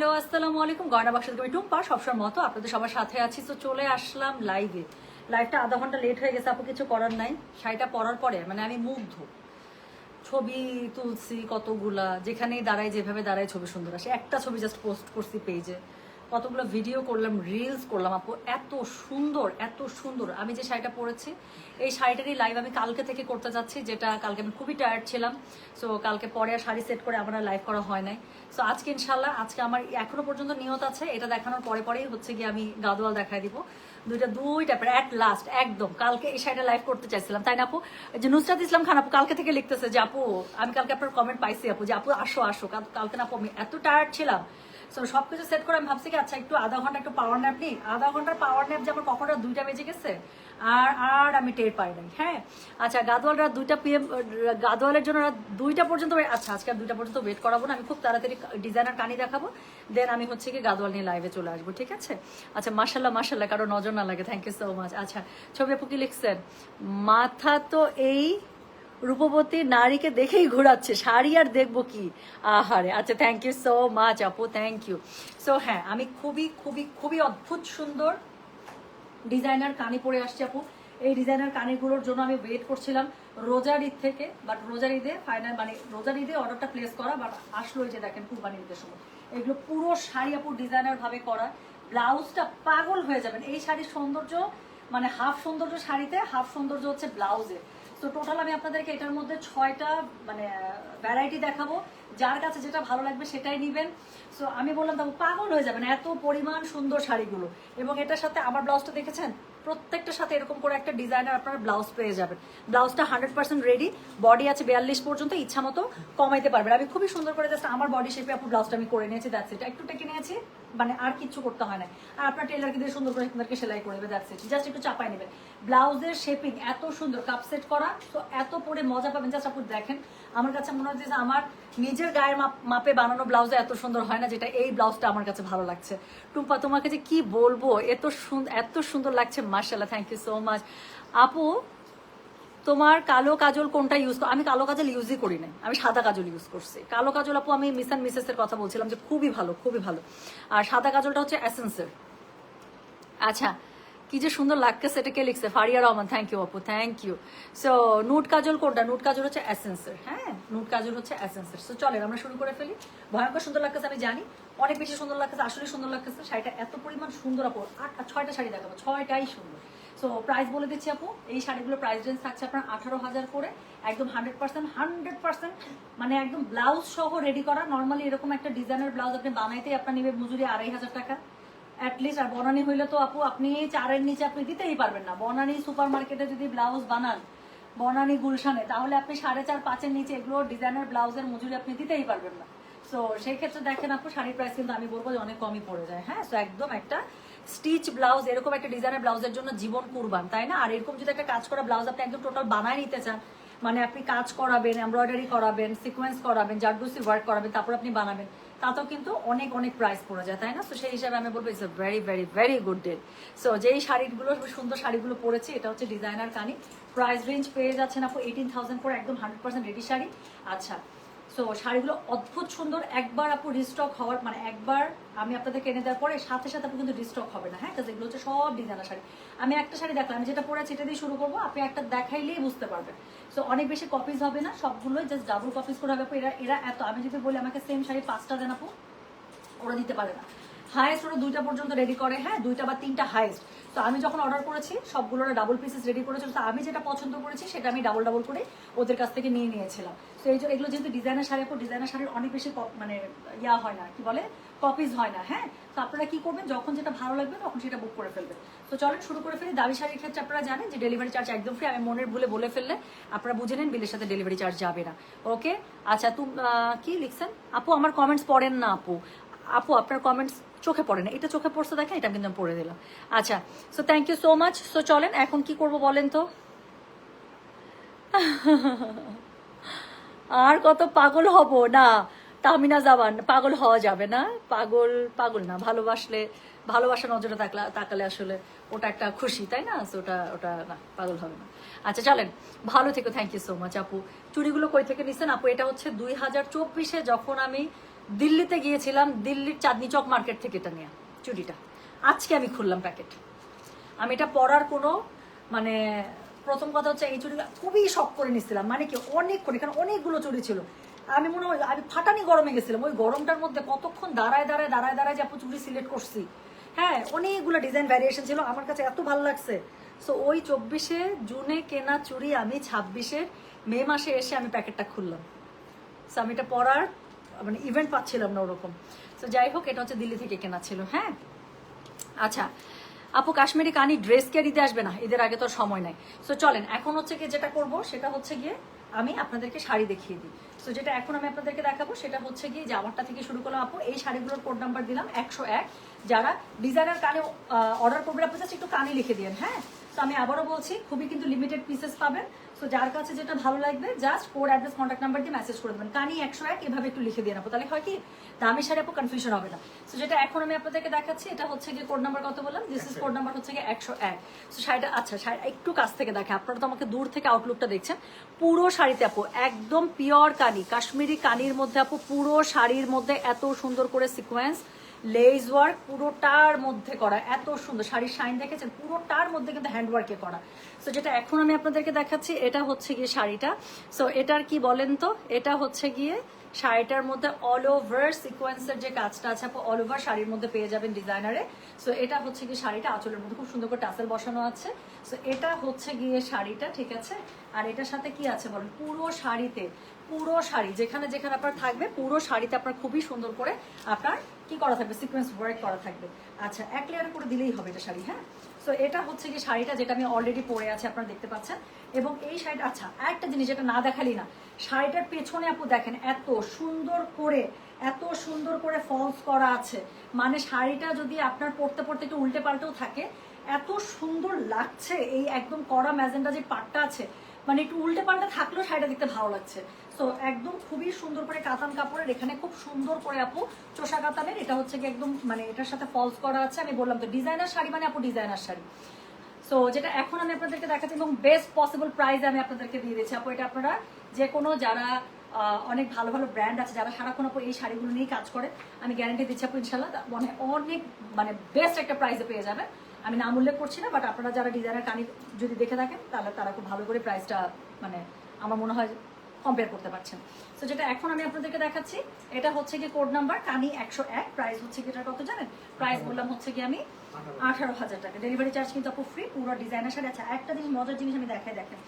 Hello আসসালামু আলাইকুম। গয়না বাক্স থেকে আমি টুম্পা সবসময় মতো আপনাদের সবার সাথে আছি। তো চলে আসলাম লাইভে। লাইভটা আধা ঘন্টা লেট হয়ে গেছে, আপু কিছু করার নাই। শাড়িটা পরার পরে মানে আমি মুগ্ধ। ছবি তুলছি কতগুলা, যেখানেই দাঁড়াই যেভাবে দাঁড়াই ছবি সুন্দর আসে। একটা ছবি জাস্ট পোস্ট করছি পেজে, কতগুলো ভিডিও করলাম, রিলস করলাম। আপু এত সুন্দর এত সুন্দর। আমি যে শাড়িটা পরেছি এই শাড়িটারই লাইভ আমি কালকে থেকে করতে যাচ্ছি, যেটা কালকে আমি খুবই টায়ার্ড ছিলাম। সো কালকে পরে আর শাড়ি সেট করে আমার লাইভ করা হয় নাই। সো আজকে ইনশাল্লাহ, আজকে আমার এখনো পর্যন্ত নিয়ত আছে এটা দেখানোর পরে পরেই হচ্ছে গিয়ে আমি গাদোয়াল দেখাই দিব। দুইটা অ্যাট লাস্ট একদম। কালকে এই শাড়িটা লাইভ করতে চাইছিলাম, তাই না আপু? যে নুসরাত ইসলাম খান আপু কালকে থেকে লিখতেছে যে আপু আমি কালকে আপনার কমেন্ট পাইছি আপু, যে আপু আসো আসো। কালকে না আপু আমি এত টায়ার্ড ছিলাম। সবকিছু সেট করে আমি ভাবছি কি আচ্ছা একটু আধা ঘন্টা একটু পাওয়ার ন্যাপ নিই। আধা ঘন্টার পাওয়ার ন্যাপ যে আমার কখনটা 2টা বেজে গেছে আর আর আমি টের পাই নাই। হ্যাঁ আচ্ছা, গাদোয়াল রাত 2টা PM, গাদোয়ালের জন্য রাত 2টা পর্যন্ত। আচ্ছা আজকে আর 2টা পর্যন্ত ওয়েট করাবো না, আমি খুব তাড়াতাড়ি ডিজাইনার কানি দেখাবো, দেন আমি হচ্ছে কি গাদোয়াল নিয়ে লাইভে চলে আসবো, ঠিক আছে? আচ্ছা মাশাল্লাহ মাশাল্লাহ, কারো নজর না লাগে, থ্যাংক ইউ সো মাচ। আচ্ছা ছবি আপু কি লিখছেন? মাথা তো এই রূপবতী নারীকে দেখেই ঘোরাচ্ছে, শাড়ি আর দেখবো কি। আহারে, আচ্ছা থ্যাংক ইউ সো মাচ আপু, থ্যাংক ইউ। সো হ্যাঁ, আমি খুবই খুবই খুবই অদ্ভুত সুন্দর ডিজাইনার কানি পরে আসছি আপু। এই ডিজাইনার কানিগুলোর জন্য আমি ওয়েট করছিলাম রোজার ঈদ থেকে, বাট রোজার ঈদে ফাইনাল মানে রোজার ঈদে অর্ডারটা প্লেস করা, বাট আসলো এই যে দেখেন কুরবানি ঈদের সময়। এগুলো পুরো শাড়ি আপু ডিজাইনার ভাবে করা, ব্লাউজটা পাগল হয়ে যাবেন। এই শাড়ির সৌন্দর্য মানে হাফ সৌন্দর্য শাড়িতে, হাফ সৌন্দর্য হচ্ছে ব্লাউজে। তো টোটাল আমি আপনাদেরকে এটার মধ্যে 6টা মানে ভ্যারাইটি দেখাবো, যার কাছে যেটা ভালো লাগবে সেটাই নিবেন। সো আমি বললাম তখন পাগল হয়ে যাবেন, এত পরিমাণ সুন্দর শাড়িগুলো। এবং এটার সাথে আমার ব্লাউজটা দেখেছেন, প্রত্যেকটার সাথে এরকম করে একটা ডিজাইনার আপনারা ব্লাউজ পেয়ে যাবেন। ব্লাউজটা 100% রেডি, বডি আছে 42 পর্যন্ত, ইচ্ছা মতো কমাইতে পারবেন। আমি খুবই সুন্দর করে জাস্ট আমার বডি শেপে আপু ব্লাউজটা আমি করে নিয়েছি, দ্যাটস ইট। একটু টেকে নিয়েছি, মানে আর কিছু করতে হয় না। আর আপনার টেলারকে দিয়ে সুন্দর করে আপনাদেরকে সেলাই করে দেবে, দ্যাটস ইট। জাস্ট একটু চাপাই নেবেন। ব্লাউজের শেপিং এত সুন্দর, কাপ সেট করা, তো এত পরে মজা পাবেন। জাস্ট আপু দেখেন, আমার কাছে মনে হচ্ছে যে আমার নিজের গায়ের মাপে বানানো ব্লাউজে এত সুন্দর হয় না, যেটা এই ব্লাউজটা আমার কাছে ভালো লাগছে। টুম্পা তোমাকে যে কি বলবো, এত সুন্দর লাগছে, মাশাআল্লাহ, থ্যাংক ইউ সো মাচ আপু। তোমার কালো কাজল কোনটা ইউজ করো? আমি কালো কাজল ইউজই করি না, আমি সাদা কাজল ইউজ করছি। কালো কাজল আপু আমি মিস অ্যান্ড মিসেস এর কথা বলছিলাম যে খুবই ভালো, খুবই ভালো। আর সাদা কাজলটা হচ্ছে এসেন্সের। আচ্ছা কি যে সুন্দর লাগতেছে, এটা কে লিখছে? ফারিয়া রহমান, থ্যাংক ইউ আপু, থ্যাংক ইউ। সো নুট কাজল কোনটা? নুট কাজল হচ্ছে এসেন্সের। হ্যাঁ নুট কাজল হচ্ছে এসেন্সের। সো চলেন আমরা শুরু করে ফেলি। ভয়ঙ্কর সুন্দর লাগতেছে আমি জানি, অনেক বেশি সুন্দর লাগতেছে, আসলে সুন্দর লাগতেছে। শাড়িটা এত পরিমাণ সুন্দর আপু, 6টা শাড়ি দেখাবো, 6টাই সুন্দর। সো প্রাইস বলে দিচ্ছি আপু, এই শাড়িগুলোর প্রাইস রেঞ্জ থাকছে আপনার 18,000 করে, একদম 100% মানে একদম ব্লাউজ সহ রেডি করা। নর্মালি এরকম একটা ডিজাইনার ব্লাউজ আপনি বানাইতেই আপনার নেবে মজুরি 2,500 টাকা অ্যাটলিস্ট। আর বনানি হইলে তো আপু আপনি 4-এর নিচে আপনি দিতেই পারবেন না। বনানি সুপার মার্কেটে যদি ব্লাউজ বানান, বনানি গুলশানে, তাহলে আপনি 4.5-5-এর নিচে এগুলো ডিজাইনার ব্লাউজের মজুরি আপনি দিতেই পারবেন না। সো সেই ক্ষেত্রে দেখেন আপু শাড়ির প্রাইস কিন্তু আমি বলবো যে অনেক কমই পড়ে যায়। হ্যাঁ সো একদম একটা স্টিচ ব্লাউজ, এরকম একটা ডিজাইনার ব্লাউজের জন্য জীবন কুরবান, তাই না? আর এরকম যদি একটা কাজ করা ব্লাউজ আপনি একদম টোটাল বানায় নিতে চান, মানে আপনি কাজ করাবেন, এমব্রয়ডারি করাবেন, সিকোয়েন্স করাবেন, জারদুসি ওয়ার্ক করাবেন, তারপর আপনি বানাবেন, তাতেও কিন্তু অনেক অনেক প্রাইস পড়ে যায়, তাই না? সো সেই হিসাবে আমি বলবো it's a very very very good deal. So যেই শাড়িগুলো সুন্দর শাড়িগুলো পরেছি, এটা হচ্ছে ডিজাইনার কানি। প্রাইস রেঞ্জ পেয়ে যাচ্ছেন আপু 18,000 করে, একদম 100% রেডি শাড়ি। আচ্ছা সো শাড়িগুলো অদ্ভুত সুন্দর। একবার আপু রিস্টক হওয়ার মানে একবার আমি আপনাদেরকে এনে দেওয়ার পরে সাথে সাথে আপু কিন্তু রিস্টক হবে না। হ্যাঁ এগুলো হচ্ছে সব ডিজাইনার শাড়ি। আমি একটা শাড়ি দেখলাম, আমি যেটা পরেছি এটা দিয়ে শুরু করবো, আপনি একটা দেখাইলেই বুঝতে পারবেন। সো অনেক বেশি কপিজ হবে না, সবগুলোই জাস্ট ডাবল কপিজ করে হবে আপু। এরা এত, আমি যদি বলি আমাকে সেম শাড়ি 5টা দেন আপু, ওরা দিতে পারে না। হাইয়েস্ট ওরা 2টা পর্যন্ত রেডি করে, হ্যাঁ 2টা বা 3টা হাইয়েস্ট। তো আমি যখন অর্ডার করেছি সবগুলোর ডাবল পিসেস রেডি করেছিল, তো আমি যেটা পছন্দ করেছি সেটা আমি ডাবল ডাবল করে ওদের কাছ থেকে নিয়ে নিয়েছিলাম। তো এই যে এগুলো যেহেতু ডিজাইনার শাড়ি আপু, ডিজাইনার শাড়ির অনেক বেশি মানে ইয়া হয় না, কি বলে, কপিজ হয় না। হ্যাঁ তো আপনারা কি করবেন, যখন যেটা ভালো লাগবে তখন সেটা বুক করে ফেলবেন। তো চলেন শুরু করে ফেলি। দামি শাড়ির ক্ষেত্রে আপনারা জানেন যে ডেলিভারি চার্জ একদম ফ্রি। আমি মনের ভুলে বলে ফেললে আপনারা বুঝে নেন, বিলের সাথে ডেলিভারি চার্জ যাবে না। ওকে আচ্ছা কি লিখছেন আপু? আমার কমেন্টস পড়েন না আপু। আপু আপনার কমেন্টস চোখে পড়ে না, এটা চোখে পড়ছে দেখেন, এটা কিন্তু আমি পড়ে দিলাম। আচ্ছা so thank you so much. So চলেন এখন কি করব বলেন তো। আর কত পাগল হব না, তাহমিনা জামান, পাগল হওয়া যাবে না। পাগল পাগল না, ভালোবাসা নজরে তাকালে আসলে ওটা একটা খুশি, তাই না? ওটা ওটা না, পাগল হবে না। আচ্ছা চলেন, ভালো থেকো, থ্যাংক ইউ সো মাচ আপু। চুড়িগুলো কই থেকে নিছেন আপু? এটা হচ্ছে 2024-এ যখন আমি দিল্লিতে গিয়েছিলাম, দিল্লির চাঁদনি চক মার্কেট থেকে এটা নিয়ে চুড়িটা। আজকে আমি খুললাম প্যাকেট। আমি এটা পরার কোনো মানে প্রথম কথা হচ্ছে এই চুড়িটা খুবই শখ করে নিচ্ছিলাম, মানে কি অনেক করে, কারণ অনেকগুলো চুড়ি ছিল। আমি মনে হয় আমি ফাটানি গরমে গেছিলাম, ওই গরমটার মধ্যে কতক্ষণ দাঁড়ায় যে আপু চুড়ি সিলেক্ট করছি। হ্যাঁ, অনেকগুলো ডিজাইন ভ্যারিয়েশন ছিল, আমার কাছে এত ভালো লাগছে। সো ওই 24শে জুনে কেনা চুড়ি আমি 26-এর মে মাসে এসে আমি প্যাকেটটা খুললাম। সো আমি এটা পরার মানে ইভেন্ট পাচ্ছিলাম না ওরকম। সো যাই হোক, এটা হচ্ছে দিল্লি থেকে কেনা ছিল। হ্যাঁ, আচ্ছা আপু কাশ্মীরি কানি ড্রেস কে দিতে আসবে না, এদের আগে তো সময় নাই। সো চলেন এখন হচ্ছে গিয়ে যেটা করব সেটা হচ্ছে গিয়ে আমি আপনাদেরকে শাড়ি দেখিয়ে দিই। সো যেটা এখন আমি আপনাদেরকে দেখাবো সেটা হচ্ছে গিয়ে যে আমারটা থেকে শুরু করলাম আপু। এই শাড়িগুলোর কোড নাম্বার দিলাম 101। যারা ডিজাইনার কানে অর্ডার করবেন আপনি জাস্ট একটু কানে লিখে দিন। হ্যাঁ, তো আমি আবারও বলছি খুবই কিন্তু লিমিটেড পিসেস পাবেন। সো যার কাছে যেটা ভালো লাগবে just code address contact number দিয়ে মেসেজ করে দেবেন, কানি 101 এভাবে একটু লিখে দিয়ে নেবো, তাহলে হয় কি দামি শাড়ি আপু কনফিউশন হবে না। সো যেটা এখন আমি আপনাদেরকে দেখাচ্ছি এটা হচ্ছে গিয়ে কোড নাম্বার কত বললাম, দিস ইজ কোড নাম্বার হচ্ছে গিয়ে 101। সো শাড়িটা আচ্ছা শাড়ি একটু কাছ থেকে দেখে, আপনারা তো আমাকে দূর থেকে আউটলুকটা দেখছেন। পুরো শাড়িতে আপু একদম পিওর কানি, কাশ্মীরি কানির মধ্যে আপু পুরো শাড়ির মধ্যে এত সুন্দর করে সিকোয়েন্স লেস ওয়ার্ক পুরোটার মধ্যে করা, এত সুন্দর শাড়ির শাইন দেখেছেন, পুরোটার মধ্যে কিন্তু হ্যান্ডওয়ার্কে করা। সো যেটা এখন আমি আপনাদেরকে দেখাচ্ছি এটা হচ্ছে গিয়ে শাড়িটা। সো এটার কি বলেন তো, এটা হচ্ছে গিয়ে শাড়িটার মধ্যে অল ওভার সিকোয়েন্সের যে কাজটা আছে আপু অল ওভার শাড়ির মধ্যে পেয়ে যাবেন ডিজাইনারে। সো এটা হচ্ছে গিয়ে শাড়িটা, আঁচলের মধ্যে খুব সুন্দর করে টাসেল বসানো আছে। সো এটা হচ্ছে গিয়ে শাড়িটা, ঠিক আছে। আর এটার সাথে কি আছে বলেন, পুরো শাড়িতে পুরো শাড়ি যেখানে যেখানে আপনার থাকবে পুরো শাড়িতে আপনার খুবই সুন্দর করে আপনার কি করা থাকবে, সিকোয়েন্স ওয়ার্ক করা থাকবে। আচ্ছা এক লেয়ার করে দিলেই হবে এটা শাড়ি। হ্যাঁ, সো এটা হচ্ছে কি শাড়িটা যেটা আমি অলরেডি পরে আছি আপনারা দেখতে পাচ্ছেন। এবং এই শাড়িটা আচ্ছা একটা জিনিস যেটা না দেখালি না, শাড়িটার পেছনে আপু দেখেন এত সুন্দর করে ফলস করা আছে। মানে শাড়িটা যদি আপনার পরতে পরতে একটু উল্টে পাল্টেও থাকে এত সুন্দর লাগছে। এই একদম কড়া ম্যাজেন্ডা যে পাটটা আছে, মানে একটু উল্টে পাল্টে থাকলেও শাড়িটা দেখতে ভালো লাগছে। সো একদম খুবই সুন্দর করে কাতান কাপড়ের, এখানে খুব সুন্দর করে আপু চোষা কাতানের, এটা হচ্ছে কি একদম মানে এটার সাথে ফলস করা আছে। আমি বললাম তো ডিজাইনার শাড়ি মানে আপু ডিজাইনার শাড়ি। সো যেটা এখন আমি আপনাদেরকে দেখাচ্ছি এবং বেস্ট পসিবল প্রাইসে আমি আপনাদেরকে দিয়ে দিচ্ছি আপু। এটা আপনারা যে কোনো যারা অনেক ভালো ভালো ব্র্যান্ড আছে যারা সারাক্ষণ আপু এই শাড়িগুলো নিয়ে কাজ করে, আমি গ্যারান্টি দিচ্ছি আপু ইনশাল্লাহ মানে অনেক মানে বেস্ট একটা প্রাইসে পেয়ে যাবেন। আমি নাম উল্লেখ করছি না, বাট আপনারা যারা ডিজাইনার কানি যদি দেখে থাকেন তাহলে তারা খুব ভালো করে প্রাইসটা মানে আমার মনে হয় কম্পেয়ার করতে পারছেন। সো যেটা এখন আমি আপনাদেরকে দেখাচ্ছি এটা হচ্ছে কি কোড নাম্বার কানি 101। প্রাইস হচ্ছে কি এটা কত জানেন, প্রাইস বললাম হচ্ছে কি আমি 18,000 টাকা। ডেলিভারি চার্জ কিন্তু আপু ফ্রি, পুরো ডিজাইনার শাড়ি। আচ্ছা একটা জিনিস মজার জিনিস আমি দেখাই, দেখেন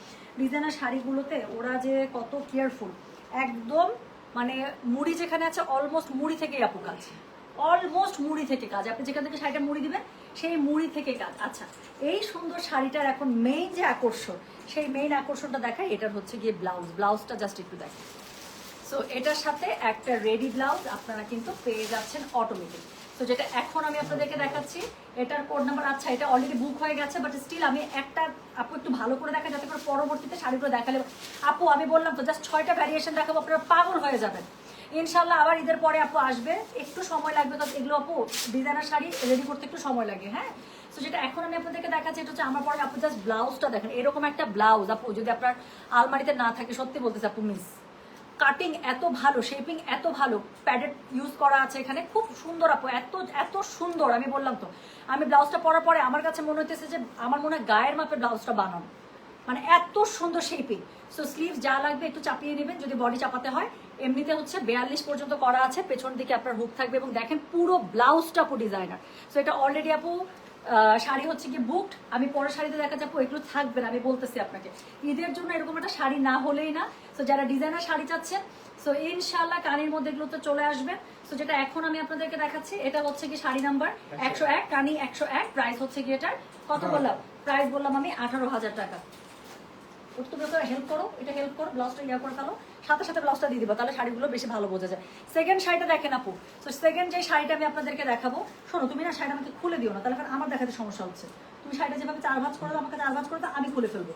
ডিজাইনার শাড়িগুলোতে ওরা যে কত কেয়ারফুল, একদম মানে মুড়ি যেখানে আছে অলমোস্ট মুড়ি থেকেই আপু কাজ, অলমোস্ট মুড়ি থেকে কাজ। আপনি যেখান থেকে শাড়িটা মুড়ি দিবেন সেই মুড়ি থেকে কাজ। আচ্ছা এই সুন্দর শাড়িটার এখন মেইন যে আকর্ষণ, সেই মেইন আকর্ষণটা দেখায়। এটার হচ্ছে গিয়ে ব্লাউজটা জাস্ট একটু দেখেন। সো এটার সাথে একটা রেডি ব্লাউজ আপনারা কিন্তু পেয়ে যাচ্ছেন অটোমেটিক। তো যেটা এখন আমি আপনাদেরকে দেখাচ্ছি এটার কোড নাম্বার, আচ্ছা এটা অলরেডি বুক হয়ে গেছে, বাট স্টিল আমি একটা আপু একটু ভালো করে দেখা যাতে করে পরবর্তীতে শাড়িগুলো দেখালে আপু আমি বললাম তো জাস্ট 6টা ভ্যারিয়েশন দেখাবো, আপনারা পাগল হয়ে যাবেন। ইনশাল্লাহ আবার ঈদের পরে আপু আসবে, একটু সময় লাগবে, কারণ এগুলো আপু ডিজাইনার শাড়ি রেডি করতে একটু সময় লাগে। হ্যাঁ, তো যেটা এখন আমি আপনাদেরকে দেখাচ্ছি এটা হচ্ছে আমার পরে আপু জাস্ট ব্লাউজটা দেখেন। এরকম একটা ব্লাউজ আপু যদি আপনার আলমারিতে না থাকে, সত্যি বলতেছে আপু মিস, কাটিং এত ভালো, শেপিং এত ভালো, প্যাডেড ইউজ করা আছে এখানে, খুব সুন্দর আপু, এত সুন্দর। আমি বললাম তো আমি ব্লাউজটা পরার পরে আমার কাছে মনে হইতেছে যে আমার মনে হয় গায়ের মাপে ব্লাউজটা বানানো, মানে এত সুন্দর শেপিং। সো স্লিভ যা লাগবে একটু চাপিয়ে নেবেন যদি বডি চাপাতে হয়। এমনিতে হচ্ছে 42 পর্যন্ত করা আছে, পেছন দিকে আপনার হুক থাকবে এবং দেখেন পুরো ব্লাউজটা আপু ডিজাইনার। সো এটা অলরেডি আপু শাড়ি হচ্ছে কি বুকড। আমি পরের শাড়িতে দেখা যাবো এগুলো থাকবে না, আমি বলতেছি আপনাকে ঈদের জন্য এরকম একটা শাড়ি না হলেই না। সো যারা ডিজাইনার শাড়ি চাচ্ছেন সো ইনশাল্লাহ কানির মধ্যে এগুলো তো চলে আসবে। সো যেটা এখন আমি আপনাদেরকে দেখাচ্ছি এটা হচ্ছে কি শাড়ি নাম্বার 101, কানি 101। প্রাইস হচ্ছে কি এটার কত বললাম, প্রাইস বললাম আমি 18,000 টাকা। তুমি হেল্প করো, এটা হেল্প করো, ব্লাউজটা ইয়া করে ফেলো, সাথে সাথে ব্লাউজটা দিয়ে দিবা, তাহলে শাড়িগুলো বেশি ভালো বোঝা যায়। সেকেন্ড শাড়িটা দেখেন আপু। তো সেকেন্ড যে শাড়িটা আমি আপনাদেরকে দেখাবো, শোনো তুমি না শাড়িটা আমাকে খুলে দিও না, তাহলে আমার দেখাতে সমস্যা হচ্ছে। তুমি শাড়িটা যেভাবে 4 ভাঁজ করে দাও, আমাকে 4 ভাঁজ করে দাও, আমি খুলে ফেলবো,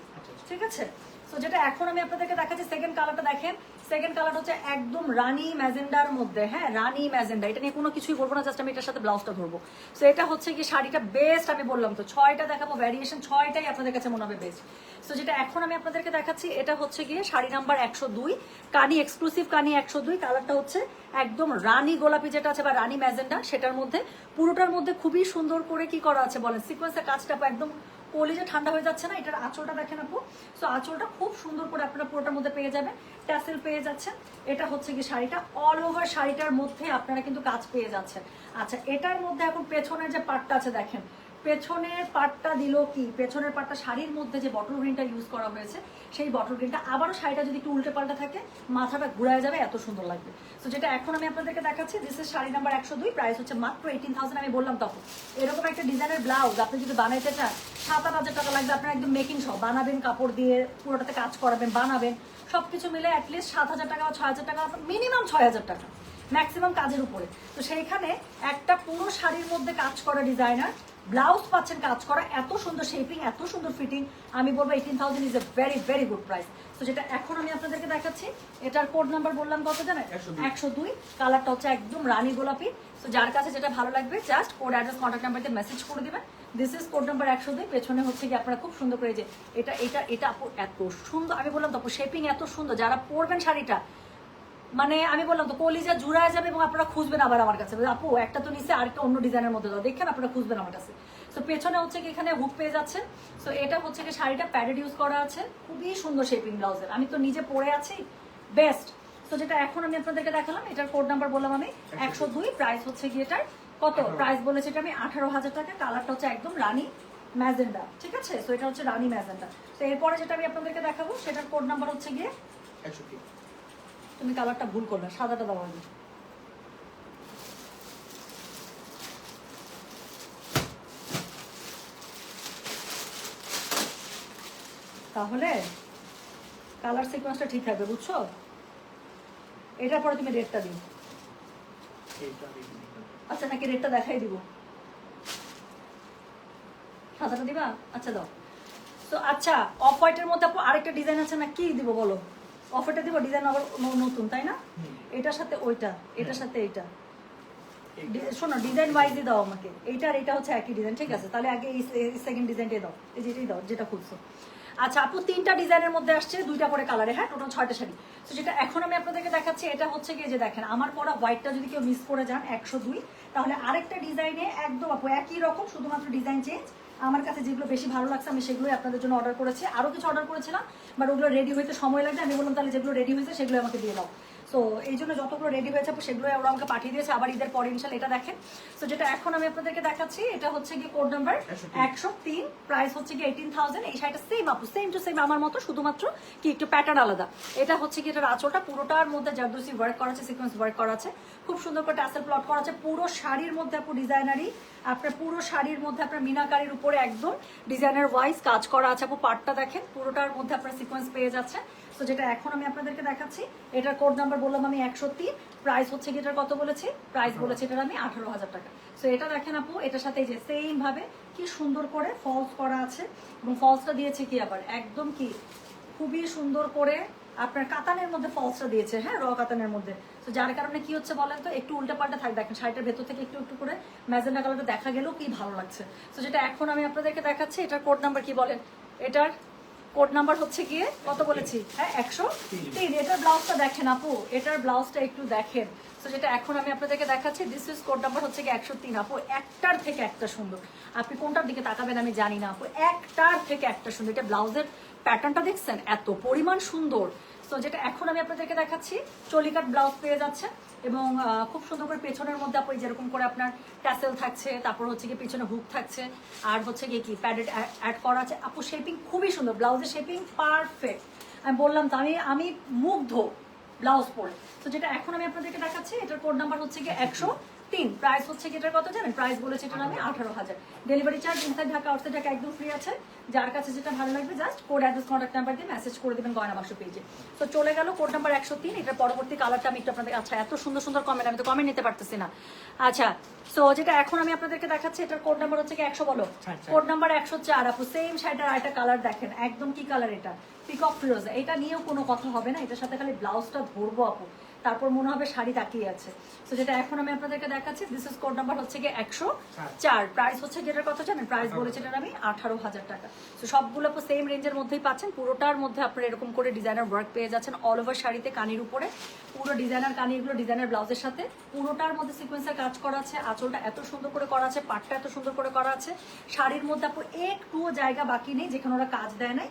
ঠিক আছে। সো যেটা এখন আমি আপনাদেরকে দেখাচ্ছি সেকেন্ড কালারটা দেখেন। সেকেন্ড কালারটা হচ্ছে একদম রানি ম্যাজেন্ডার মধ্যে, হ্যাঁ রানি ম্যাজেন্ডা, এটা নিয়ে কোনো কিছুই বলবো না, জাস্ট আমি এটার সাথে ব্লাউজটা ধরবো। সো এটা হচ্ছে কি শাড়িটা বেস্ট, আমি বললাম তো 6টা দেখাবো ভ্যারিয়েশন, 6টাই আপনাদের কাছে মনে হবে বেস্ট। সো যেটা এখন আমি আপনাদেরকে দেখাচ্ছি এটা হচ্ছে গিয়ে শাড়ি নাম্বার 102, কানি এক্সক্লুসিভ কানি 102, কালারটা হচ্ছে একদম রানি গোলাপি যেটা আছে বা রানি ম্যাজেন্ডা, সেটার মধ্যে পুরোটার মধ্যে খুবই সুন্দর করে কি করা আছে বলেন, সিকোয়েন্সের কাজটা একদম কলিজে ঠান্ডা হয়ে যাচ্ছে না। এটার আঁচলটা দেখেন আপু, সো আঁচলটা খুব সুন্দর করে আপনারা পুরোটার মধ্যে পেয়ে যাবেন, ট্যাসেল পেয়ে যাচ্ছেন। এটা হচ্ছে কি শাড়িটা অল ওভার শাড়িটার মধ্যে আপনারা কিন্তু কাজ পেয়ে যাচ্ছেন। আচ্ছা এটার মধ্যে এখন পেছনের যে পার্টটা আছে দেখেন, পেছনের পার্টটা দিল কি, পেছনের পার্টটা শাড়ির মধ্যে যে বটল গ্রিনটা ইউজ করা হয়েছে, সেই বটল গ্রিনটা আবারও শাড়িটা যদি একটু উল্টে পাল্টা থাকে মাথাটা ঘুরায় যাবে, এত সুন্দর লাগবে। তো যেটা এখন আমি আপনাদেরকে দেখাচ্ছি this is sari number 102, price হচ্ছে মাত্র 18,000। আমি বললাম তখন এরকম একটা ডিজাইনের ব্লাউজ আপনি যদি বানাইতে চান 7-8 হাজার টাকা লাগবে, আপনার একদম মেকিং সহ বানাবেন, কাপড় দিয়ে পুরোটাতে কাজ করাবেন, বানাবেন, সবকিছু মিলে অ্যাটলিস্ট 7,000 টাকা বা 6,000 টাকা, মিনিমাম 6,000 টাকা ম্যাক্সিমাম কাজের উপরে। তো সেইখানে একটা পুরো শাড়ির মধ্যে কাজ করা ডিজাইনার ব্লাউজ পাচ্ছেন কাজ করা, এত সুন্দর শেপিং, এত সুন্দর ফিটিং, আমি বলবো 18,000 is a very very good price. তো যেটা এখন আমি আপনাদেরকে দেখাচ্ছি এটার কোড নাম্বার বললাম কত জানেন, 102, কালারটা হচ্ছে একদম রানী গোলাপি। তো যার কাছে যেটা ভালো লাগবে just code address contact number দিয়ে মেসেজ করে দিবেন, দিস ইজ কোড নাম্বার 102। পেছনে হচ্ছে কি আপনারা খুব সুন্দর করে যে এটা এটা এটা আপু এত সুন্দর, আমি বললাম তো শেপিং এত সুন্দর, যারা পরবেন শাড়িটা মানে আমি বললাম তো কলিজা জুড়ায় যাবে এবং আপনারা খুঁজবেন আবার আমার কাছে, আপু একটা তো নিচে আরেকটা অন্য ডিজাইনের মধ্যে দাও, দেখেন আপনারা খুঁজবেন আমার কাছে। তো পেছনে হচ্ছে কি এখানে হুক পেয়ে যাচ্ছেন। তো এটা হচ্ছে কি শাড়িটা প্যাডেড ইউজ করা আছে, খুবই সুন্দর শেপিং ব্লাউজের, আমি তো নিজে পরে আছি বেস্ট। তো যেটা এখন আমি আপনাদেরকে দেখালাম এটার কোড নাম্বার বললাম আমি 102, প্রাইস হচ্ছে কি এটার কত, প্রাইস বলেছে এটা আমি 18,000 টাকা, কালারটা হচ্ছে একদম রানী ম্যাজেন্ডা, ঠিক আছে। তো এটা হচ্ছে রানী ম্যাজেন্ডা। তো এরপরে যেটা আমি আপনাদেরকে দেখাবো সেটার কোড নাম্বার হচ্ছে গিয়ে 103। তুমি কালারটা ভুল করবে, সাদাটা দেওয়া হবে। তাহলে কালার সিকোয়েন্সটা ঠিক থাকবে, বুঝছো? এটার পরে তুমি রেটটা দিও। আচ্ছা নাকি রেটটা দেখাই দিব, সাদাটা দিবা, আচ্ছা দাও। তো আচ্ছা অফ হোয়াইটের মধ্যে আপু আরেকটা ডিজাইন আছে না, কি দিব বলো? অফ হোয়াইটটা দিব, ডিজাইন আবার নতুন তাই না, এটার সাথে ওইটা, এটার সাথে এইটা, শোনো ডিজাইন ওয়াইজই দাও আমাকে, এইটা আর এটা হচ্ছে একই ডিজাইন, ঠিক আছে? তাহলে আগে এই সেকেন্ড ডিজাইনটাই দাও, এই যেটাই দাও যেটা খুঁজছো। আচ্ছা আপু 3টা ডিজাইনের মধ্যে আসছে, 2টা করে কালারে, হ্যাঁ টোটাল 6টা শাড়ি। তো যেটা এখন আমি আপনাদেরকে দেখাচ্ছি এটা হচ্ছে গিয়ে যে দেখেন আমার পরা হোয়াইটটা যদি কেউ মিস করে যান 102, তাহলে আরেকটা ডিজাইনে একদম আপু একই রকম, শুধুমাত্র ডিজাইন চেঞ্জ। আমার কাছে যেগুলো বেশি ভালো লাগছে আমি সেগুলোই আপনাদের জন্য অর্ডার করেছি, আরও কিছু অর্ডার করেছিলাম বাট ওগুলো রেডি হইতে সময় লাগবে, আমি বললাম তাহলে যেগুলো রেডি হয়েছে সেগুলো আমাকে দিয়ে দাও। সো এই জন্য যতগুলো রেডি হয়েছে সেগুলো ওরা আমাকে পাঠিয়ে দিয়েছে, আবার ঈদের পরে ইনশাল্লাহ এটা দেখেন। তো যেটা এখন আমি আপনাদেরকে দেখাচ্ছি এটা হচ্ছে গিয়ে কোড নাম্বার 103, প্রাইস হচ্ছে গিয়ে 18,000। এই শাড়িটা সেম আপু, সেম টু সেম আমার মতো, শুধুমাত্র কি একটু প্যাটার্ন আলাদা। এটা হচ্ছে কি এটার আঁচলটা পুরোটার মধ্যে জারদোসি ওয়ার্ক করা আছে, সিকোয়েন্স ওয়ার্ক করা আছে, খুব সুন্দর করে টাসেল প্লট করা আছে। পুরো শাড়ির মধ্যে আপু ডিজাইনারি, আপনার পুরো শাড়ির মধ্যে আপনার মিনাকারির উপরে একদম ডিজাইনার ওয়াইজ কাজ করা আছে। আপু পার্টটা দেখেন, পুরোটার মধ্যে আপনার সিকোয়েন্স পেয়ে যাচ্ছে। তো যেটা এখন আমি আপনাদেরকে দেখাচ্ছি এটার কোড নাম্বার বললাম আমি 103, প্রাইস হচ্ছে কি এটার কত বলেছি, প্রাইস বলেছি এটার আমি 18,000 টাকা। সো এটা দেখেন আপু এটার সাথে এই যে সেম ভাবে কি সুন্দর করে ফলস করা আছে, এবং ফলসটা দিয়েছে কি আবার একদম কি খুবই সুন্দর করে আপনার কাতানের মধ্যে ফলসটা দিয়েছে, হ্যাঁ র কাতানের মধ্যে। তো যার কারণে কি হচ্ছে বলেন তো একটু উল্টা পাল্টা থাকবে, দেখেন শাড়িটার ভেতর থেকে একটু একটু করে ম্যাজেন্ডা কালারটা দেখা গেলেও কি ভালো লাগছে। তো যেটা এখন আমি আপনাদেরকে দেখাচ্ছি এটার কোড নাম্বার কি বলেন, এটার কোড নাম্বার হচ্ছে গিয়ে কত বলেছি, হ্যাঁ 103। এটার ব্লাউজটা দেখেন আপু, এটার ব্লাউজটা একটু দেখেন। তো যেটা এখন আমি আপনাদেরকে দেখাচ্ছি দিস ইজ কোড নাম্বার হচ্ছে গিয়ে 103। আপু একটার থেকে একটা সুন্দর, আপনি কোনটার দিকে তাকাবেন আমি জানি না আপু, একটার থেকে একটা সুন্দর। এটা ব্লাউজের প্যাটার্নটা দেখছেন এত পরিমাণ সুন্দর। তো যেটা এখন আমি আপনাদেরকে দেখাচ্ছি চলিকাট ব্লাউজ পেয়ে যাচ্ছে, এবং খুব সুন্দর করে পেছনের মধ্যে আপু যেরকম করে আপনার ট্যাসেল থাকছে, তারপর হচ্ছে গিয়ে পিছনে হুক থাকছে, আর হচ্ছে গিয়ে কি প্যাডেড অ্যাড করা আছে। আপু শেপিং খুবই সুন্দর, ব্লাউজের শেপিং পারফেক্ট, আমি বললাম তো আমি মুগ্ধ ব্লাউজ পরে। তো যেটা এখন আমি আপনাদেরকে দেখাচ্ছি এটার কোড নাম্বার হচ্ছে গিয়ে 103, প্রাইস হচ্ছে কি এটার কত জানেন, প্রাইস বলেছে এটার আমি 18,000। Delivery charge inside Dhaka outside Dhaka একদম ফ্রি আছে। যার কাছে যেটা ভালো লাগবে just code address contact number দিয়ে মেসেজ করে দেবেন গয়না বাক্স পেজে। তো চলে গেল কোড নাম্বার 103। এটার পরবর্তী কালারটা আমি একটু আপনাদের, আচ্ছা এত সুন্দর সুন্দর কমেন্ট, আমি তো কমেন্ট নিতে পারতেছি না। আচ্ছা সো যেটা এখন আমি আপনাদেরকে দেখাচ্ছি এটার কোড নাম্বার হচ্ছে কি 100 বলো, কোড নাম্বার 104। আপু সেম শাড়িটার আরেকটা কালার দেখেন, একদম কি কালার এটা, পিকক ফিরোজা, এটা নিয়েও কোনো কথা হবে না, এটার সাথে খালি ব্লাউজটা ধরবো আপু, তারপর মনে হবে শাড়ি তাকিয়ে আছে। তো যেটা এখন আমি আপনাদেরকে দেখাচ্ছি, দিস ইজ কোড নাম্বার হচ্ছে গিয়ে 104, প্রাইস হচ্ছে গিয়ে এটার কথা জানেন, প্রাইস বলেছিলেন আমি 18,000 টাকা। তো সবগুলো আপু সেম রেঞ্জের মধ্যেই পাচ্ছেন, পুরোটার মধ্যে আপনারা এরকম করে ডিজাইনার ওয়ার্ক পেয়ে যাচ্ছেন অল ওভার শাড়িতে, কানির উপরে পুরো ডিজাইনার কানি, এগুলো ডিজাইনার ব্লাউজের সাথে পুরোটার মধ্যে সিকোয়েন্সের কাজ করা আছে, আঁচলটা এত সুন্দর করে করা আছে, পাটটা এত সুন্দর করে করা আছে, শাড়ির মধ্যে আপু একটুও জায়গা বাকি নেই যেখানে ওরা কাজ দেয় নাই।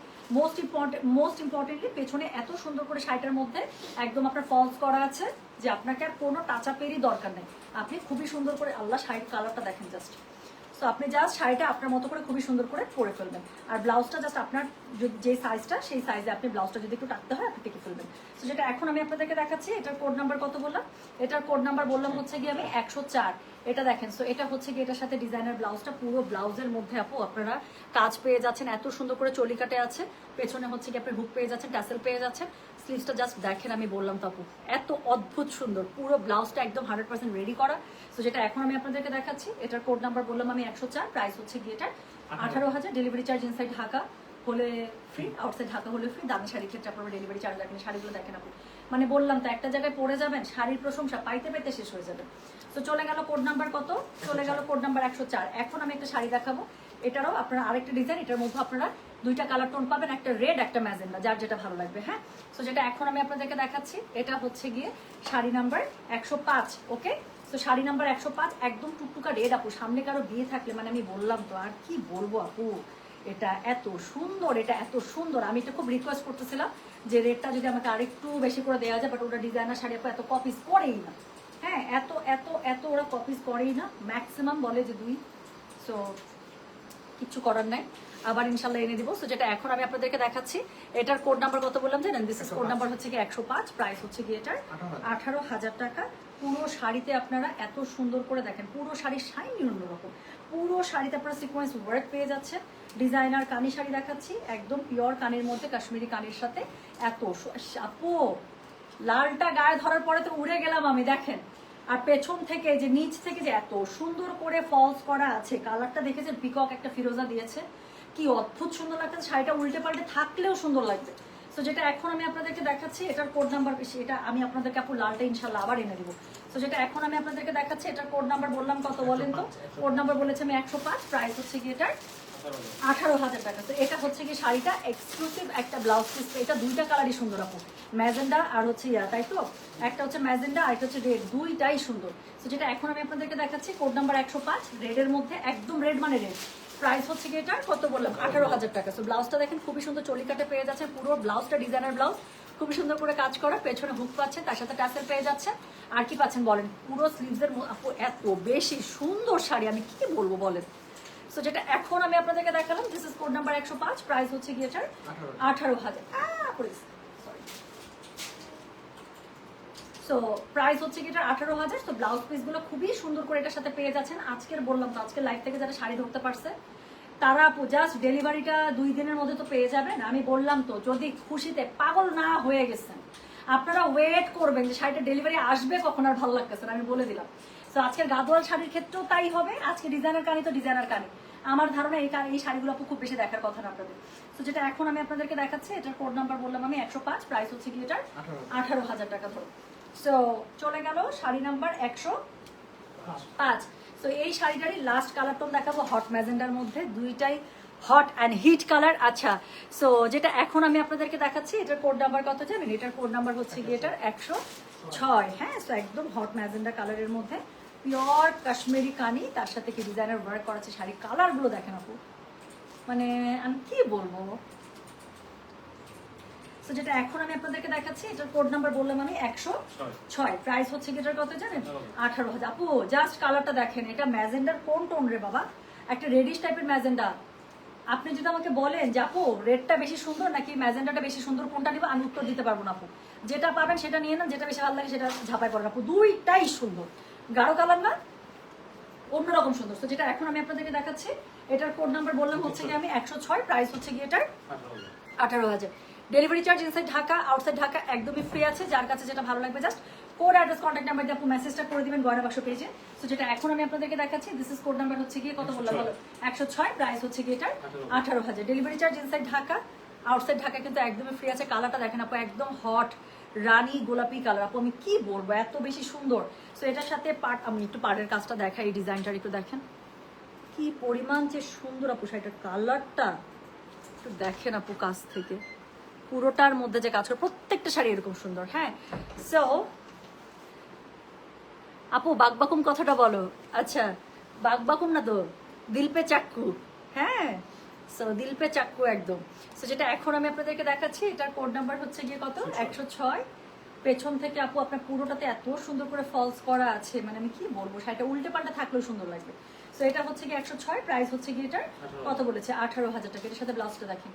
মোস্ট ইম্পর্টেন্টলি পেছনে এত সুন্দর করে শাড়িটার মধ্যে একদম আপনার ফলস করা আছে, যে আপনাকে আর কোনো টাচ আপেরই দরকার নেই, আপনি খুবই সুন্দর করে, আল্লাহ শাড়ির কালারটা দেখেন জাস্ট। সো আপনি জাস্ট শাড়িটা আপনার মতো করে খুবই সুন্দর করে পরে ফেলবেন, আর ব্লাউজটা জাস্ট আপনার যে সাইজটা সেই সাইজে আপনি ব্লাউজটা যদি একটু টাকতে হয় আপনি টেকে ফেলবেন। তো যেটা এখন আমি আপনাদেরকে দেখাচ্ছি, এটার কোড নাম্বার কত বললাম, এটার কোড নাম্বার বললাম হচ্ছে গিয়ে আমি 104, এটা দেখেন। সো এটা হচ্ছে গিয়ে এটার সাথে ডিজাইনার ব্লাউজটা, পুরো ব্লাউজের মধ্যে আপু আপনারা কাজ পেয়ে যাচ্ছেন, এত সুন্দর করে চলি কাটে আছে, পেছনে হচ্ছে গিয়ে আপনি হুক পেয়ে যাচ্ছেন, ট্যাসেল পেয়ে যাচ্ছেন, স্লিভসটা জাস্ট দেখেন, আমি বললাম তো আপু এত অদ্ভুত সুন্দর, পুরো ব্লাউজটা একদম 100% রেডি করা। তো যেটা এখন আমি আপনাদেরকে দেখাচ্ছি, এটার কোড নাম্বার বললাম আমি 104, প্রাইস হচ্ছে গিয়ে এটা 18,000, ডেলিভারি চার্জ ইনসাইড ঢাকা হলে ফ্রি, আউটসাইড ঢাকা হলে ফ্রি। দামি শাড়ির ক্ষেত্রে আপনারা ডেলিভারি চার্জ রাখেন, শাড়িগুলো দেখেন আপু, মানে বললাম তো একটা জায়গায় পড়ে যাবেন, শাড়ির প্রশংসা পাইতে পাইতে শেষ হয়ে যাবে। তো চলে গেল কোড নাম্বার কত, চলে গেল কোড নাম্বার 104। এখন আমি একটা শাড়ি দেখাবো, এটারও আপনারা আরেকটা ডিজাইন, এটার মধ্যে আপনারা দুইটা কালার টোন পাবেন, একটা রেড একটা ম্যাজেন্ডা, যার যেটা ভালো লাগবে। হ্যাঁ, তো যেটা এখন আমি আপনাদেরকে দেখাচ্ছি, এটা হচ্ছে গিয়ে শাড়ি নাম্বার 105। ওকে, তো শাড়ি নাম্বার 105, একদম টুকটুকা রেড আপু, সামনে কারো বিয়ে থাকলে মানে আমি বললাম তো আর কি বলবো আপু, এটা এত সুন্দর, এটা এত সুন্দর। আমি এটা খুব রিকোয়েস্ট করতেছিলাম যে রেটটা যদি আমাকে আরেকটু বেশি করে দেওয়া যায়, বাট ওটা ডিজাইনার শাড়ি আপু এত কপিস করেই না। হ্যাঁ, এত এত এত ওরা কপিস করেই না, ম্যাক্সিমাম বলে যে 2। সো কিছু করার নাই, আবার ইনশাল্লাহ এনে দিব। সো যেটা এখন আমি আপনাদেরকে দেখাচ্ছি, এটার কোড নাম্বার কত বললাম জানেন, দিস ইজ কোড নাম্বার হচ্ছে কি 105, প্রাইস হচ্ছে কি এটার 18,000 টাকা। পুরো শাড়িতে আপনারা এত সুন্দর করে দেখেন, পুরো শাড়ির শাইনি অন্যরকম, পুরো শাড়িতে আপনারা সিকোয়েন্স ওয়ার্ক পেয়ে যাচ্ছেন। ডিজাইনার কানি শাড়ি দেখাচ্ছি, একদম পিওর কানের মধ্যে কাশ্মীরি কানের সাথে, এত আপু লালটা গায়ে ধরার পরে তো উড়ে গেলাম আমি, দেখেন। আর পেছন থেকে যে নিচ থেকে যে এত সুন্দর করে ফলস করা আছে, কালারটা দেখেছেন, পিকক একটা ফিরোজা দিয়েছে, কি অদ্ভুত সুন্দর লাগছে, শাড়িটা উল্টে পাল্টে থাকলেও সুন্দর লাগবে। তো যেটা এখন আমি আপনাদেরকে দেখাচ্ছি, এটার কোড নাম্বার বেশি, এটা আমি আপনাদেরকে আপু লালটা ইনশাল্লাহ আবার এনে দিব। তো যেটা এখন আমি আপনাদেরকে দেখাচ্ছি, এটার কোড নাম্বার বললাম কত বলেন তো, কোড নাম্বার বলেছে আমি 105, প্রাইস হচ্ছে কি এটার 18,000 টাকা। তো এটা হচ্ছে কি শাড়িটা এক্সক্লুসিভ একটা ব্লাউজ পিস, এটা দুইটা কালারই সুন্দর আপু, ম্যাজেন্ডা আর হচ্ছে তাই তো, একটা হচ্ছে ম্যাজেন্ডা আর একটা হচ্ছে রেড, দুইটাই সুন্দর। তো যেটা এখন আমি আপনাদেরকে দেখাচ্ছি, কোড নাম্বার 105, রেডের মধ্যে, একদম রেড মানে রেড, প্রাইস হচ্ছে কি এটা কত বললাম 18,000 টাকা। তো ব্লাউজটা দেখেন খুবই সুন্দর চলিকাটে পেয়ে যাচ্ছে, পুরো ব্লাউজটা ডিজাইনার ব্লাউজ, খুবই সুন্দর করে কাজ করা, পেছনে হুক পাচ্ছেন, তার সাথে ট্যাসেল পেয়ে যাচ্ছে। আর কি পাচ্ছেন বলেন, পুরো স্লিভসের আপু এত বেশি সুন্দর শাড়ি, আমি কি বলবো বলেন। সো যেটা এখন আমি আপনাদেরকে দেখালাম, this is code number 105, price হচ্ছে গিয়ে 18,000। সো প্রাইস হচ্ছে কি এটা 18,000। তো ব্লাউজ পিসগুলো খুবই সুন্দর করে এটার সাথে পেয়ে যাচ্ছেন। আজকের বললাম তো, আজকের লাইভ থেকে যারা শাড়ি ধরতে পারছে তারা জাস্ট ডেলিভারিটা 2 দিনের মধ্যে তো পেয়ে যাবেন। আমি বললাম তো, যদি খুশিতে পাগল না হয়ে গেছেন আপনারা ওয়েট করবেন যে শাড়িটা ডেলিভারি আসবে কখন, আর ভালো লাগতেছে না, আমি বলে দিলাম। তো আজকের গাদোয়াল শাড়ির ক্ষেত্রেও তাই হবে, আজকে ডিজাইনার কানি তো ডিজাইনার কানি, আমার ধারণা এই শাড়িগুলো আপু খুব বেশি দেখার কথা না আপনাদের। তো যেটা এখন আমি আপনাদেরকে দেখাচ্ছি, এটার কোড নাম্বার বললাম আমি 105, প্রাইস হচ্ছে কি এটার 18,000 টাকা ধরো। সো চলে গেল শাড়ি নাম্বার 105। তো এই শাড়িটারই লাস্ট কালার টোন দেখাবো, হট ম্যাজেন্ডার মধ্যে, দুইটাই হট অ্যান্ড হিট কালার। আচ্ছা, সো যেটা এখন আমি আপনাদেরকে দেখাচ্ছি, এটার কোড নাম্বার কত জানেন, এটার কোড নাম্বার হচ্ছে কি এটার 106। হ্যাঁ, সো একদম হট ম্যাজেন্ডা কালারের মধ্যে পিওর কাশ্মীরি কানি, তার সাথে কি ডিজাইনার ওয়ার্ক করা আছে, শাড়ির কালারগুলো দেখেন আপু, মানে আমি কি বলবো। তো যেটা এখন আমি আপনাদেরকে দেখাচ্ছি, এটার কোড নাম্বার বললাম আমি 106, প্রাইস হচ্ছে কি এটার কত জানেন 18,000। আপু জাস্ট কালারটা দেখেন, এটা ম্যাজেন্ডার কোন টোন রে বাবা, একটা রেডিশ টাইপের ম্যাজেন্ডা। আপনি যদি আমাকে বলেন যে আপু রেডটা বেশি সুন্দর নাকি ম্যাজেন্ডাটা বেশি সুন্দর, কোনটা নিব, আমি উত্তর দিতে পারবো না আপু। যেটা পাবেন সেটা নিয়ে নেন, যেটা বেশি ভালো লাগে সেটা ঝাঁপাই পড়েন আপু, দুইটাই সুন্দর, গাঢ় কালার না, অন্যরকম সুন্দর। তো যেটা এখন আমি আপনাদেরকে দেখাচ্ছি, এটার কোড নাম্বার বললাম হচ্ছে কি আমি 106, প্রাইস হচ্ছে কি এটার 18,000। Delivery charge inside Dhaka outside Dhaka একদমই ফ্রি আছে, যার কাছে যেটা ভালো লাগবে just code address contact number দিয়ে আপনি মেসেজটা করে দিবেন গয়না বাক্স পেজে। তো যেটা এখন আমি আপনাদেরকে দেখাচ্ছি, দিস ইজ কোড নাম্বার হচ্ছে গিয়ে কত বললাম বলো 106, প্রাইস হচ্ছে গিয়ে এটার 18,000। Delivery charge inside Dhaka outside Dhaka কিন্তু একদমই ফ্রি আছে। কালারটা দেখেন আপু, একদম হট রানী গোলাপি কালার। আপু আমি কি বলবো, এত বেশি সুন্দর। সো এটার সাথে পাট, আমি একটু পাড়ের কাজটা দেখাই, এই ডিজাইনটার একটু দেখেন কি পরিমাণ যে সুন্দর আপু শাড়িটার কালারটা, একটু দেখেন আপু কাছ থেকে, পুরোটার মধ্যে যে কাজ করে, প্রত্যেকটা শাড়ি এরকম সুন্দর। হ্যাঁ, সো আপু বাকবাকুম কথাটা বলো। আচ্ছা, বাকবাকুম না তো, দিল পে চাক্কু। হ্যাঁ, সো দিল পে চাক্কু একদম। সো যেটা এখন আমি আপনাদেরকে দেখাচ্ছি, এটার কোড নাম্বার হচ্ছে গিয়ে কত, 106। পেছন থেকে আপু আপনার পুরোটাতে এত সুন্দর করে ফলস করা আছে, মানে আমি কি বলবো, শাড়িটা উল্টে পাল্টা থাকলেও সুন্দর লাগবে। সো এটা হচ্ছে গিয়ে 106, প্রাইস হচ্ছে গিয়ে এটার কত বলেছে, 18,000 টাকা। এটার সাথে ব্লাউজটা দেখেন,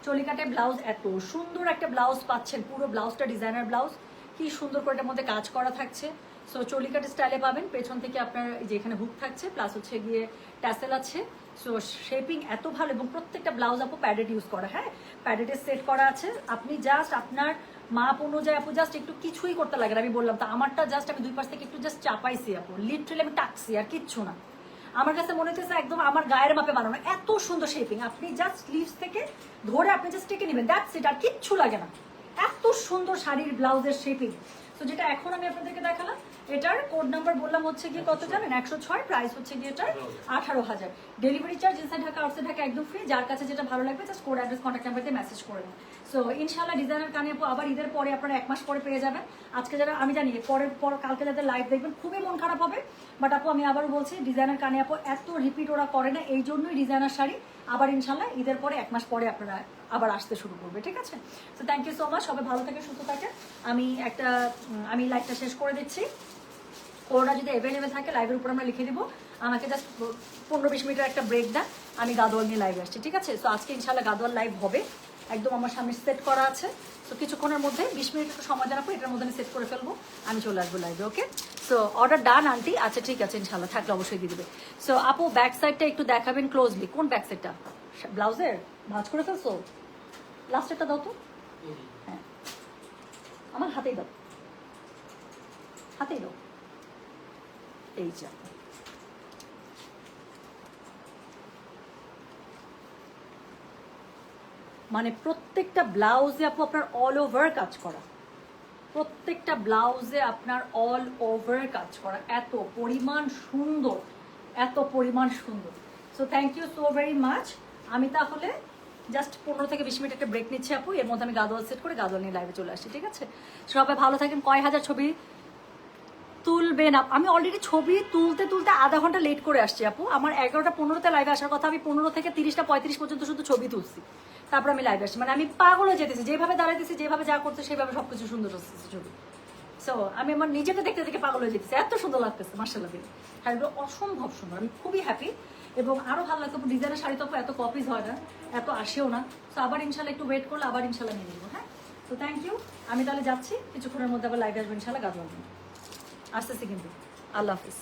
চলিকাটে ব্লাউজ, এত সুন্দর একটা ব্লাউজ পাচ্ছেন, পুরো ব্লাউজটা ডিজাইনার ব্লাউজ, কি সুন্দর করে এটার মধ্যে কাজ করা থাকছে। সো চলিকাট স্টাইলে পাবেন, পেছন থেকে আপনার যে এখানে হুক থাকছে, প্লাস হচ্ছে গিয়ে ট্যাসেল আছে। সো শেপিং এত ভালো, এবং প্রত্যেকটা ব্লাউজ আপু প্যাডেড ইউজ করা। হ্যাঁ, প্যাডেডে সেট করা আছে। আপনি জাস্ট আপনার মাপ অনুযায়ী আপু জাস্ট একটু কিছুই করতে লাগে না, আমি বললাম তো আমারটা জাস্ট আমি দুই পাশ থেকে একটু জাস্ট চাপাইছি আপু, লিটারালি আমি টাকছি, আর কিচ্ছু না। আমার কাছে মনে হচ্ছে একদম আমার গায়ের মাপে বানানো, এত সুন্দর শেপিং। আপনি জাস্ট স্লিভস থেকে ধরে আপনি জাস্ট টেকে নেবেন, দ্যাটস ইট, আর কিচ্ছু লাগে না। এত সুন্দর শাড়ির ব্লাউজের শেপিং। তো যেটা এখন আমি আপনাদেরকে দেখালাম, এটার কোড নাম্বার বললাম হচ্ছে গিয়ে কত জানেন, 106, প্রাইস হচ্ছে গিয়ে এটার 18,000। Delivery charge inside Dhaka outside Dhaka একদম ফ্রি। যার কাছে যেটা ভালো লাগবে just code address contact number দিয়ে মেসেজ করে দিন। সো ইনশাআল্লাহ ডিজাইনার কানে আপু আবার ঈদের পরে, আপনারা 1 মাস পরে পেয়ে যাবেন। আজকে যারা, আমি জানি পর কালকে যাদের লাইভ দেখবেন খুবই মন খারাপ হবে, বাট আপু আমি আবারও বলছি, ডিজাইনার কানে আপু এত রিপিট ওরা করে না, এই জন্যই ডিজাইনার শাড়ি আবার ইনশাআল্লাহ ঈদের পরে 1 মাস পরে আপনারা আবার আসতে শুরু করবে, ঠিক আছে? তো থ্যাংক ইউ সো মাচ, সবাই ভালো থাকে, সুস্থ থাকে। আমি লাইভটা শেষ করে দিচ্ছি। কোনোটা যদি অ্যাভেলেবেল থাকে লাইভের উপর আমরা লিখে দিব, আমাকে জাস্ট 15-20 মিনিটের একটা ব্রেক দেন, আমি গাদোয়াল নিয়ে লাইভে আসছি, ঠিক আছে? সো আজকে ইনশাআল্লাহ গাদোয়াল লাইভ হবে, একদম আমার সামনে সেট করা আছে। সো কিছুক্ষণের মধ্যে 20 মিনিট একটু সময় জানাবো, এটার মধ্যে আমি সেট করে ফেলবো, আমি চলে আসবো লাইভে। ওকে, সো অর্ডার ডান আন্টি? আচ্ছা ঠিক আছে, ইনশাআল্লাহ থাকলে অবশ্যই দিয়ে দেবে। সো আপু ব্যাক সাইডটা একটু দেখাবেন ক্লোজলি। কোন ব্যাক সাইডটা? ব্লাউজের ভাঁজ করে ফেলছো? লাস্টেরটা দাও তো। হ্যাঁ, আমার হাতেই দাও, হাতেই দাও, এই যা। মানে প্রত্যেকটা ব্লাউজে আপু আপনার অল ওভার কাজ করা, প্রত্যেকটা ব্লাউজে আপনার অল ওভার কাজ করা, এত পরিমাণ সুন্দর, এত পরিমাণ সুন্দর। So thank you so very much. আমি তাহলে জাস্ট 15 থেকে 20 মিনিট একটা ব্রেক নিচ্ছি আপু, এর মধ্যে আমি গাদোয়াল সেট করে গাদোয়াল নিয়ে লাইভে চলে আসছি, ঠিক আছে? সবাই ভালো থাকেন। কয় হাজার ছবি তুলবেন? আমি অলরেডি ছবি তুলতে তুলতে আধা ঘন্টা লেট করে আসছি আপু। আমার 11টা 15তে লাইভে আসার কথা, আমি 15 থেকে 30টা 35 পর্যন্ত শুধু ছবি তুলছি, তারপর আমি লাইভে আসছি। মানে আমি পাগল হয়ে যেতেছি, যেভাবে দাঁড়াইতেছি, যেভাবে যা করছে সেভাবে সবকিছু সুন্দর আসতেছে ছবি। সো আমি আমার নিজেকে দেখতে দেখে পাগল হয়ে যেতেছি, এত সুন্দর লাগতেছে মাশাআল্লাহ। শাড়িগুলো অসম্ভব সুন্দর, আমি খুবই হ্যাপি। এবং আরো ভালো লাগতো, ডিজাইনের শাড়ি তো এত কপিজ হয় না, এত আসেও না। তো আবার ইনশাল্লাহ একটু ওয়েট করলে আবার ইনশাল্লাহ নিয়ে নেবো। হ্যাঁ, তো থ্যাংক ইউ। আমি তাহলে যাচ্ছি, কিছুক্ষণের মধ্যে আবার লাইভে আসবো ইনশাল্লাহ গাদোয়াল। আসতেছি কিন্তু। আল্লাহ হাফিজ।